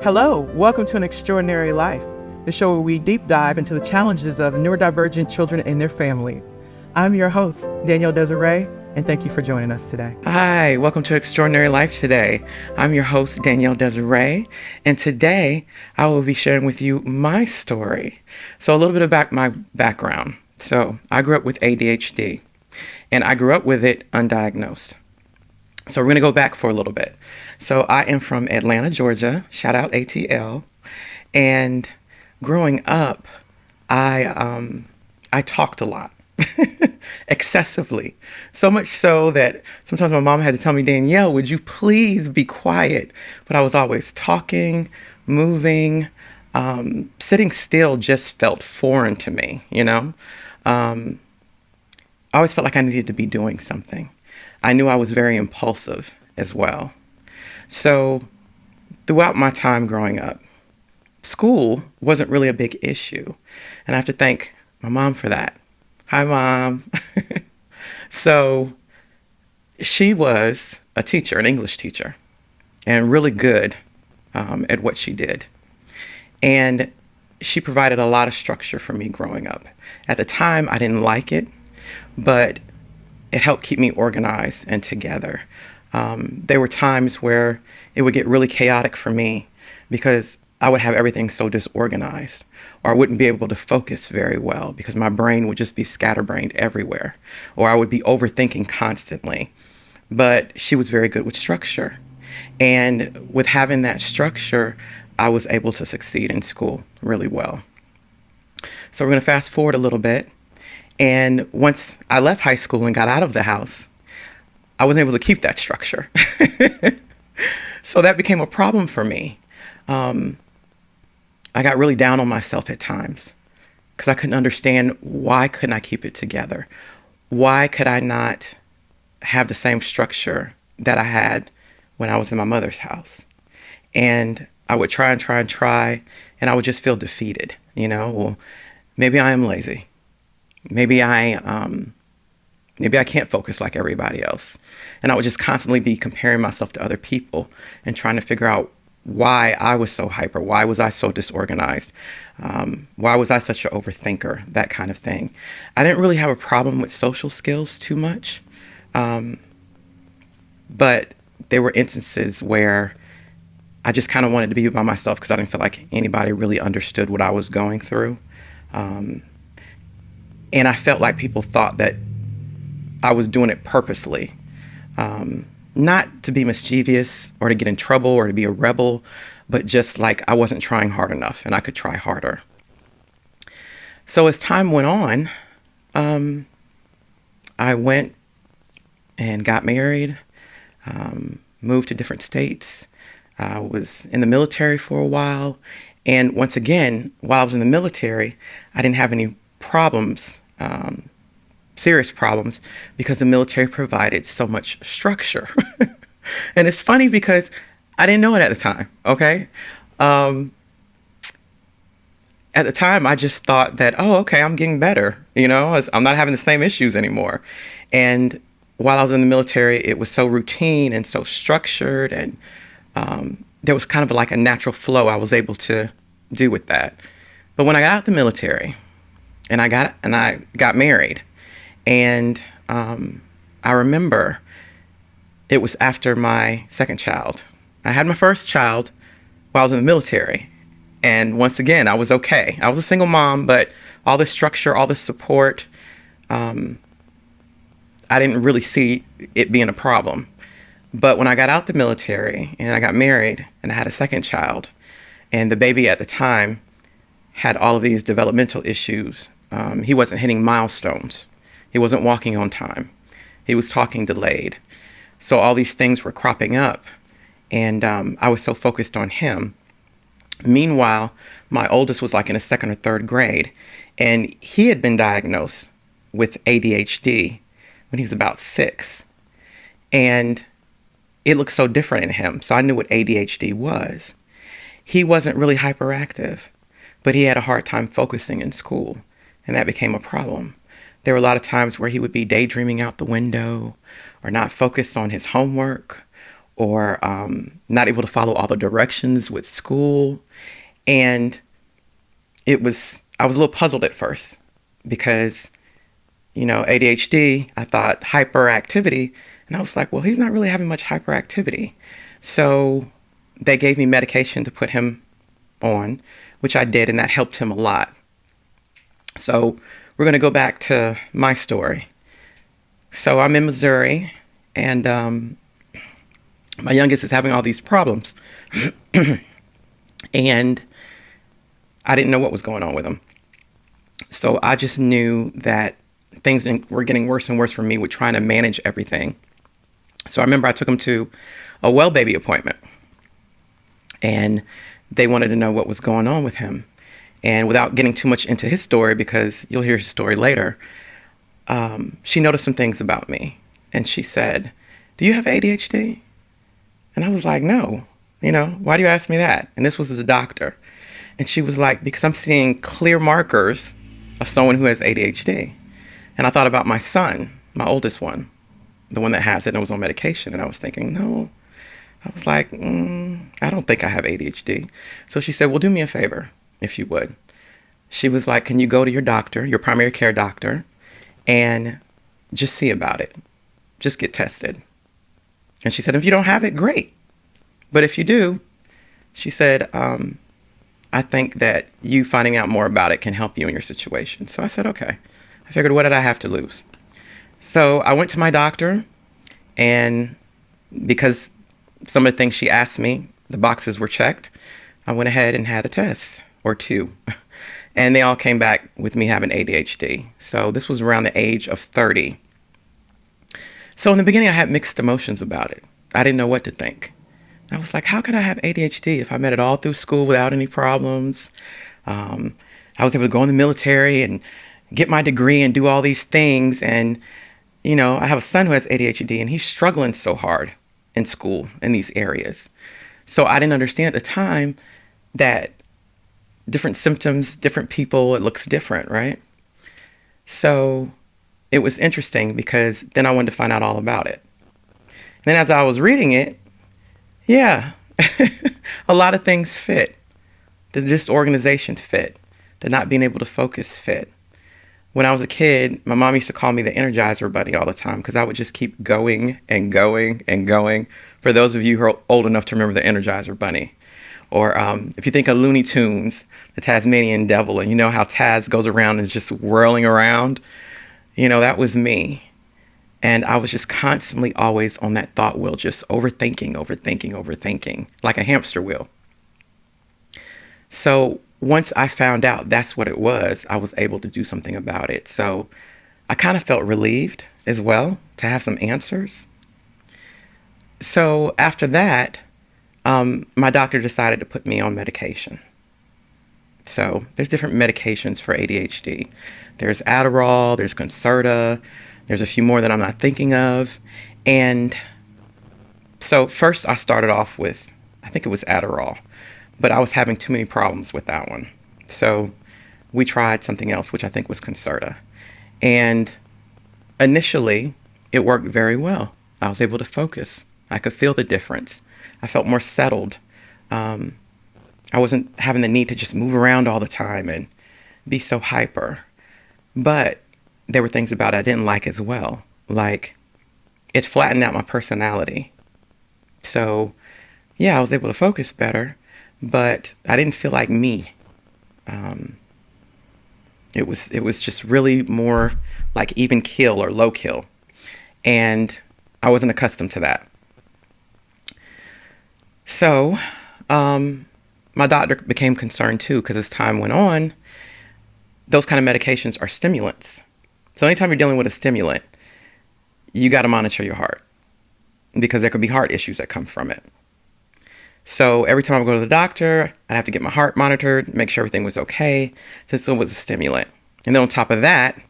Hello, welcome to An Extraordinary Life, the show where we deep dive into the challenges of neurodivergent children and their families. I'm your host, Danielle Desiree, and thank you for joining us today. Hi, welcome to Extraordinary Life today. I'm your host, Danielle Desiree, and today I will be sharing with you my story. So a little bit about my background. So I grew up with ADHD, and I grew up with it undiagnosed. So we're going to go back for a little bit. So I am from Atlanta, Georgia. Shout out ATL. And growing up, I talked a lot, excessively. So much so that sometimes my mom had to tell me, Danielle, would you please be quiet? But I was always talking, moving, sitting still just felt foreign to me, you know? I always felt like I needed to be doing something. I knew I was very impulsive as well. So throughout my time growing up, school wasn't really a big issue. And I have to thank my mom for that. Hi, Mom. So she was a teacher, an English teacher, and really good at what she did. And she provided a lot of structure for me growing up. At the time, I didn't like it, but it helped keep me organized and together. There were times where it would get really chaotic for me because I would have everything so disorganized, or I wouldn't be able to focus very well because my brain would just be scatterbrained everywhere, or I would be overthinking constantly. But she was very good with structure. And with having that structure, I was able to succeed in school really well. So we're going to fast forward a little bit. And once I left high school and got out of the house, I wasn't able to keep that structure. So that became a problem for me. I got really down on myself at times because I couldn't understand why couldn't I keep it together? Why could I not have the same structure that I had when I was in my mother's house? And I would try, and I would just feel defeated. You know, well, maybe I am lazy. Maybe I can't focus like everybody else. And I would just constantly be comparing myself to other people and trying to figure out why I was so hyper. Why was I so disorganized? Why was I such an overthinker? That kind of thing. I didn't really have a problem with social skills too much. But there were instances where I just kind of wanted to be by myself because I didn't feel like anybody really understood what I was going through. And I felt like people thought that I was doing it purposely, not to be mischievous or to get in trouble or to be a rebel, but just like I wasn't trying hard enough and I could try harder. So as time went on, I went and got married, moved to different states. I was in the military for a while. And once again, while I was in the military, I didn't have any problems, serious problems, because the military provided so much structure. And it's funny because I didn't know it at the time, okay? At the time, I just thought that, oh, okay, I'm getting better, you know? I'm not having the same issues anymore. And while I was in the military, it was so routine and so structured, and there was kind of like a natural flow I was able to do with that. But when I got out of the military, and I got married, and I remember it was after my second child. I had my first child while I was in the military, and once again, I was okay. I was a single mom, but all this structure, all this support, I didn't really see it being a problem. But when I got out the military and I got married and I had a second child, and the baby at the time had all of these developmental issues. He wasn't hitting milestones. He wasn't walking on time. He was talking delayed. So all these things were cropping up, and I was so focused on him. Meanwhile, my oldest was like in a second or third grade, and he had been diagnosed with ADHD when he was about 6. And it looked so different in him. So I knew what ADHD was. He wasn't really hyperactive, but he had a hard time focusing in school, and that became a problem. There were a lot of times where he would be daydreaming out the window or not focused on his homework, or not able to follow all the directions with school. And I was a little puzzled at first because, ADHD, I thought hyperactivity. And I was like, well, he's not really having much hyperactivity. So they gave me medication to put him on, which I did, and that helped him a lot. So we're going to go back to my story. So I'm in Missouri, and my youngest is having all these problems. And I didn't know what was going on with him. So I just knew that things were getting worse and worse for me with trying to manage everything. So I remember I took him to a well baby appointment, and they wanted to know what was going on with him. And without getting too much into his story, because you'll hear his story later, she noticed some things about me. And she said, "Do you have ADHD?" And I was like, "No. Why do you ask me that?" And this was the doctor. And she was like, "Because I'm seeing clear markers of someone who has ADHD." And I thought about my son, my oldest one, the one that has it and was on medication. And I was thinking, no. I was like, I don't think I have ADHD. So she said, "Well, do me a favor, if you would." She was like, "Can you go to your doctor, your primary care doctor, and just see about it? Just get tested." And she said, "If you don't have it, great. But if you do," she said, "I think that you finding out more about it can help you in your situation." So I said, okay. I figured, what did I have to lose? So I went to my doctor, and because some of the things she asked me, the boxes were checked, I went ahead and had a test or two. And they all came back with me having ADHD. So this was around the age of 30. So in the beginning, I had mixed emotions about it. I didn't know what to think. I was like, how could I have ADHD if I made it all through school without any problems? I was able to go in the military and get my degree and do all these things. And, I have a son who has ADHD, and he's struggling so hard in school in these areas. So I didn't understand at the time that different symptoms, different people, it looks different, right? So it was interesting because then I wanted to find out all about it. And then as I was reading it, yeah, a lot of things fit. The disorganization fit. The not being able to focus fit. When I was a kid, my mom used to call me the Energizer Bunny all the time because I would just keep going and going and going. For those of you who are old enough to remember the Energizer Bunny. Or if you think of Looney Tunes, the Tasmanian Devil, and you know how Taz goes around and is just whirling around, that was me. And I was just constantly always on that thought wheel, just overthinking, like a hamster wheel. So once I found out that's what it was, I was able to do something about it. So I kind of felt relieved as well to have some answers. So after that, my doctor decided to put me on medication. So there's different medications for ADHD. There's Adderall, there's Concerta, there's a few more that I'm not thinking of. And so first I started off with, I think it was Adderall, but I was having too many problems with that one. So we tried something else, which I think was Concerta. And initially it worked very well. I was able to focus. I could feel the difference. I felt more settled. I wasn't having the need to just move around all the time and be so hyper. But there were things about it I didn't like as well. Like, it flattened out my personality. So, yeah, I was able to focus better, but I didn't feel like me. It was just really more like even kill or low kill. And I wasn't accustomed to that. So, my doctor became concerned too, because as time went on, those kind of medications are stimulants. So anytime you're dealing with a stimulant, you got to monitor your heart because there could be heart issues that come from it. So every time I would go to the doctor, I'd have to get my heart monitored, make sure everything was okay, since it was a stimulant. And then on top of that,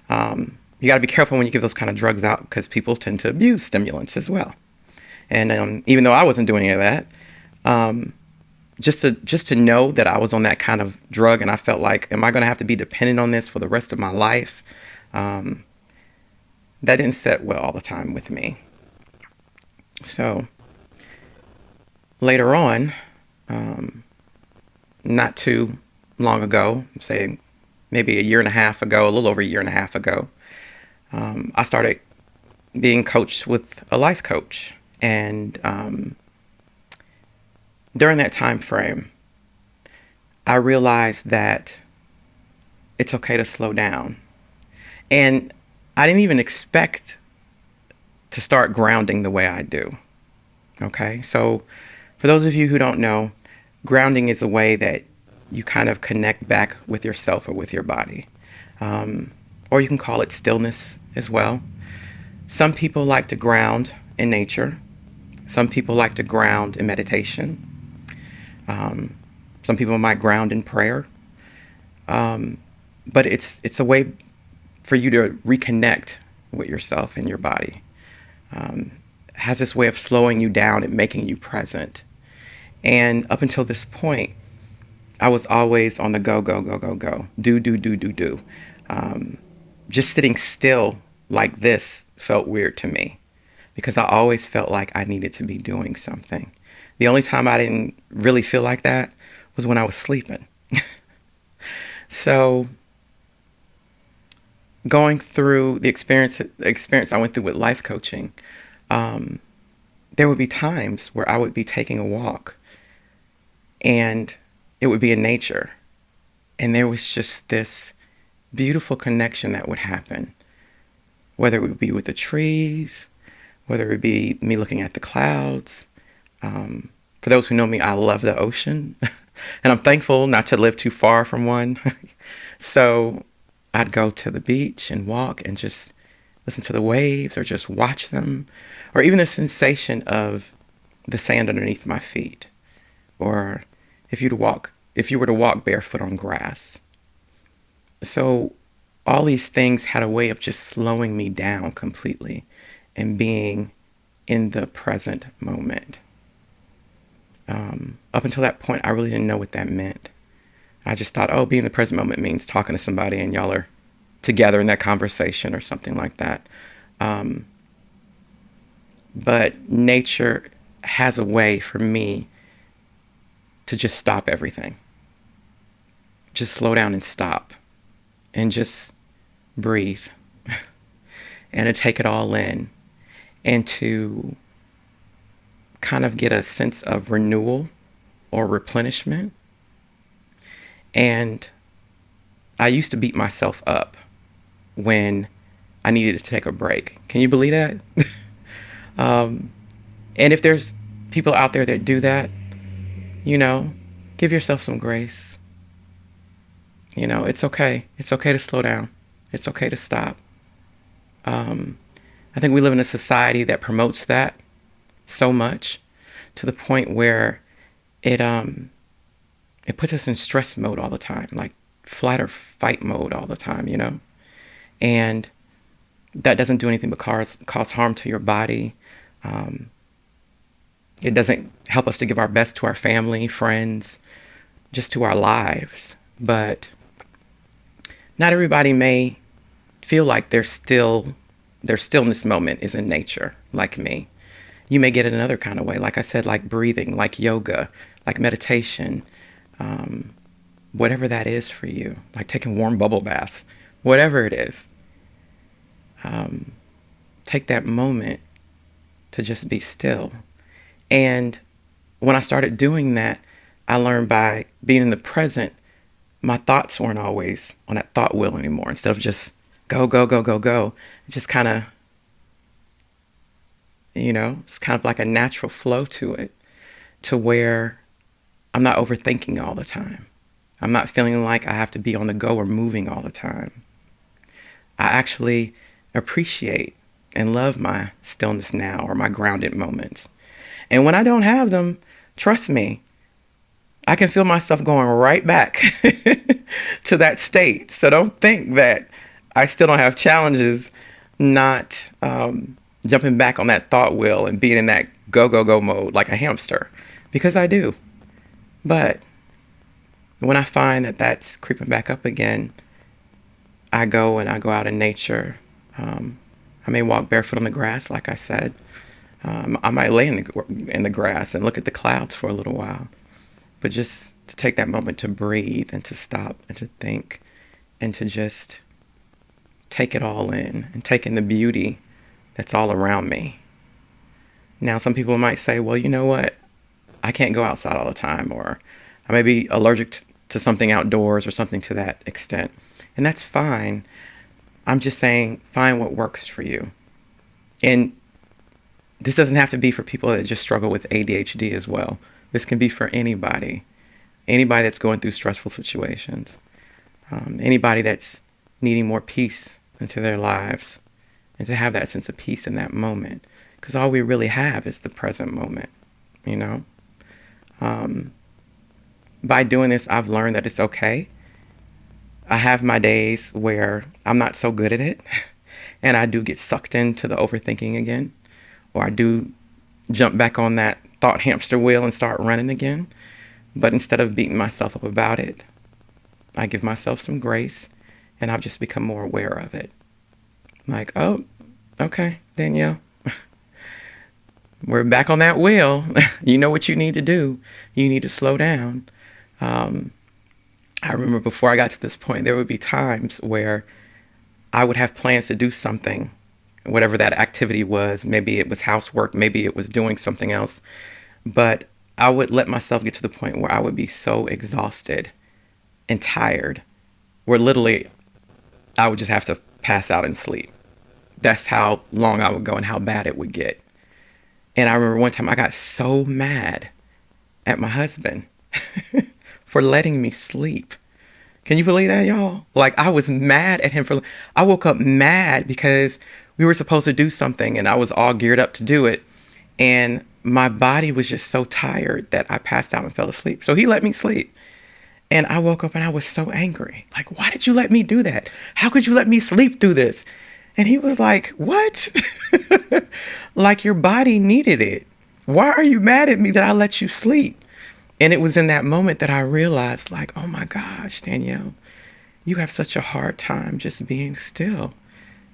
you got to be careful when you give those kind of drugs out because people tend to abuse stimulants as well. And even though I wasn't doing any of that, just to know that I was on that kind of drug and I felt like, am I going to have to be dependent on this for the rest of my life? That didn't sit well all the time with me. So later on, not too long ago, say maybe a year and a half ago, a little over a year and a half ago, I started being coached with a life coach. And during that time frame, I realized that it's okay to slow down. And I didn't even expect to start grounding the way I do. Okay, so for those of you who don't know, grounding is a way that you kind of connect back with yourself or with your body. Or you can call it stillness as well. Some people like to ground in nature. Some people like to ground in meditation. Some people might ground in prayer. But it's a way for you to reconnect with yourself and your body. It has this way of slowing you down and making you present. And up until this point, I was always on the go, go, go, go, go. Do. Just sitting still like this felt weird to me because I always felt like I needed to be doing something. The only time I didn't really feel like that was when I was sleeping. So going through the experience I went through with life coaching, there would be times where I would be taking a walk and it would be in nature. And there was just this beautiful connection that would happen, whether it would be with the trees, whether it would be me looking at the clouds. For those who know me, I love the ocean and I'm thankful not to live too far from one. So I'd go to the beach and walk and just listen to the waves or just watch them, or even the sensation of the sand underneath my feet, or if you were to walk barefoot on grass. So all these things had a way of just slowing me down completely and being in the present moment. Up until that point, I really didn't know what that meant. I just thought, oh, being in the present moment means talking to somebody and y'all are together in that conversation or something like that. But nature has a way for me to just stop everything. Just slow down and stop and just breathe and to take it all in and to kind of get a sense of renewal or replenishment. And I used to beat myself up when I needed to take a break. Can you believe that? And if there's people out there that do that, give yourself some grace. It's okay. It's okay to slow down. It's okay to stop. I think we live in a society that promotes that so much to the point where it puts us in stress mode all the time, like flight or fight mode all the time, and that doesn't do anything but cause harm to your body. It doesn't help us to give our best to our family, friends, just to our lives. But not everybody may feel like their stillness moment is in nature, like me. You may get it another kind of way, like I said, like breathing, like yoga, like meditation, whatever that is for you, like taking warm bubble baths, whatever it is. Take that moment to just be still. And when I started doing that, I learned by being in the present, my thoughts weren't always on that thought wheel anymore. Instead of just go, go, go, go, go, it just kind of, it's kind of like a natural flow to it, to where I'm not overthinking all the time. I'm not feeling like I have to be on the go or moving all the time. I actually appreciate and love my stillness now, or my grounded moments. And when I don't have them, trust me, I can feel myself going right back to that state. So don't think that I still don't have challenges not jumping back on that thought wheel and being in that go, go, go mode like a hamster, because I do. But when I find that that's creeping back up again, I go out in nature. I may walk barefoot on the grass, like I said. I might lay in the grass and look at the clouds for a little while, but just to take that moment to breathe and to stop and to think and to just take it all in and take in the beauty that's all around me. Now, some people might say, well, you know what? I can't go outside all the time, or I may be allergic to something outdoors or something to that extent. And that's fine. I'm just saying, find what works for you. And this doesn't have to be for people that just struggle with ADHD as well. This can be for anybody that's going through stressful situations, anybody that's needing more peace into their lives, and to have that sense of peace in that moment. Because all we really have is the present moment, you know? By doing this, I've learned that it's okay. I have my days where I'm not so good at it, and I do get sucked into the overthinking again, or I do jump back on that thought hamster wheel and start running again. But instead of beating myself up about it, I give myself some grace, and I've just become more aware of it. Like, oh, okay, Danielle, we're back on that wheel. You know what you need to do. You need to slow down. I remember before I got to this point, there would be times where I would have plans to do something, whatever that activity was. Maybe it was housework, maybe it was doing something else. But I would let myself get to the point where I would be so exhausted and tired, where literally I would just have to pass out and sleep. That's how long I would go and how bad it would get. And I remember one time I got so mad at my husband for letting me sleep. Can you believe that, y'all? Like, I was mad at him I woke up mad because we were supposed to do something and I was all geared up to do it. And my body was just so tired that I passed out and fell asleep. So he let me sleep. And I woke up and I was so angry. Like, why did you let me do that? How could you let me sleep through this? And he was like, what? Like, your body needed it. Why are you mad at me that I let you sleep? And it was in that moment that I realized, like, oh my gosh, Danielle, you have such a hard time just being still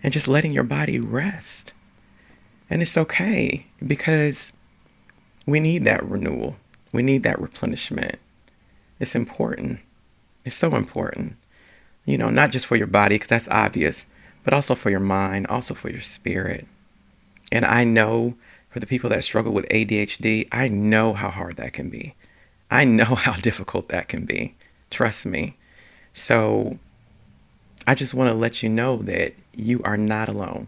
and just letting your body rest. And it's okay, because we need that renewal. We need that replenishment. It's important. It's so important. You know, not just for your body, because that's obvious, but also for your mind, also for your spirit. And I know for the people that struggle with ADHD, I know how hard that can be. I know how difficult that can be. Trust me. So I just want to let you know that you are not alone.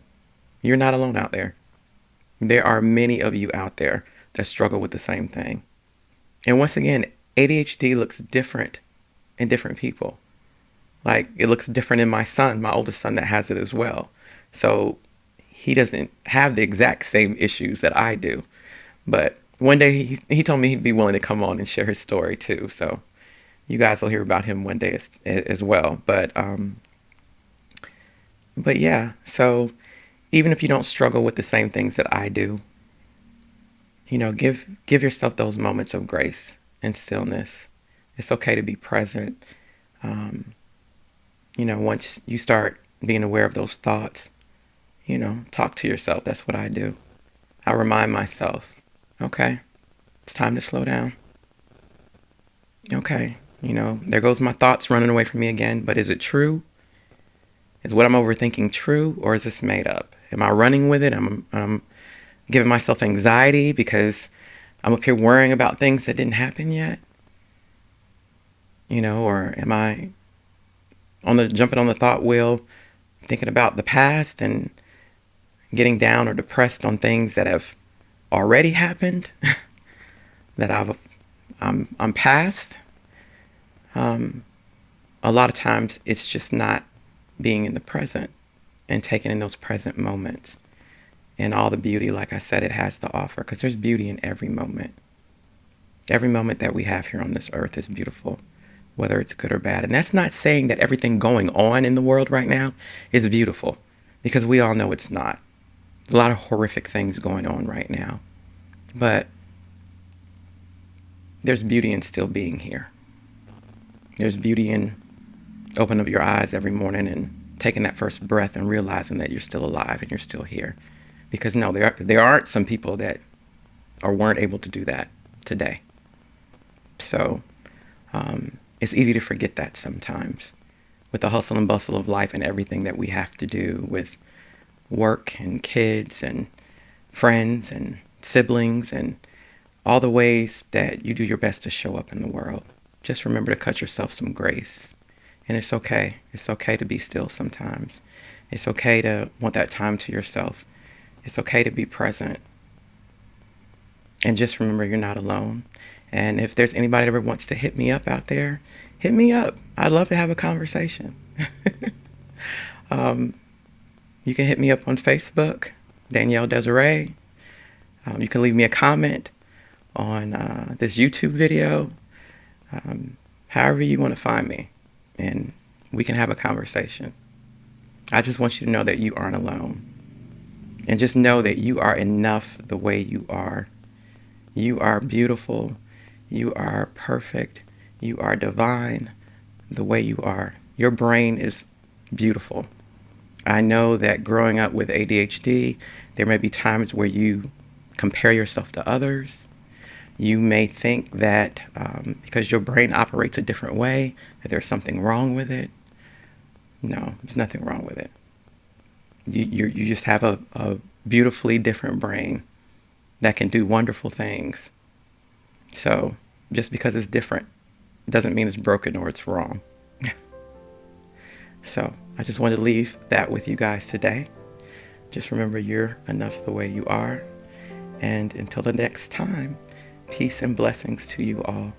You're not alone out there. There are many of you out there that struggle with the same thing. And once again, ADHD looks different in different people. Like, it looks different in my son, my oldest son, that has it as well. So he doesn't have the exact same issues that I do. But one day he told me he'd be willing to come on and share his story too. So you guys will hear about him one day as well. But yeah, so even if you don't struggle with the same things that I do, you know, give yourself those moments of grace and stillness. It's okay to be present. You know, once you start being aware of those thoughts, you know, talk to yourself. That's what I do. I remind myself, okay, it's time to slow down. Okay, you know, there goes my thoughts running away from me again, but is it true? Is what I'm overthinking true, or is this made up? Am I running with it? I'm giving myself anxiety because I'm up here worrying about things that didn't happen yet? You know, or am I jumping on the thought wheel, thinking about the past and getting down or depressed on things that have already happened, that I'm past? A lot of times it's just not being in the present and taking in those present moments and all the beauty, like I said, it has to offer, because there's beauty in every moment. Every moment that we have here on this earth is beautiful, whether it's good or bad. And that's not saying that everything going on in the world right now is beautiful, because we all know it's not. There's a lot of horrific things going on right now. But there's beauty in still being here. There's beauty in opening up your eyes every morning and taking that first breath and realizing that you're still alive and you're still here. Because no, there aren't some people that or weren't able to do that today. So it's easy to forget that sometimes with the hustle and bustle of life and everything that we have to do with work and kids and friends and siblings and all the ways that you do your best to show up in the world. Just remember to cut yourself some grace. And it's okay. It's okay to be still sometimes. It's okay to want that time to yourself. It's okay to be present. And just remember you're not alone. And if there's anybody that ever wants to hit me up out there, hit me up. I'd love to have a conversation. You can hit me up on Facebook, Danielle Desiree. You can leave me a comment on this YouTube video. However you want to find me. And we can have a conversation. I just want you to know that you aren't alone. And just know that you are enough the way you are. You are beautiful. You are perfect. You are divine the way you are. Your brain is beautiful. I know that growing up with ADHD, there may be times where you compare yourself to others. You may think that because your brain operates a different way, that there's something wrong with it. No, there's nothing wrong with it. You just have a beautifully different brain that can do wonderful things. So just because it's different doesn't mean it's broken or it's wrong. So I just wanted to leave that with you guys today. Just remember you're enough the way you are. And until the next time, peace and blessings to you all.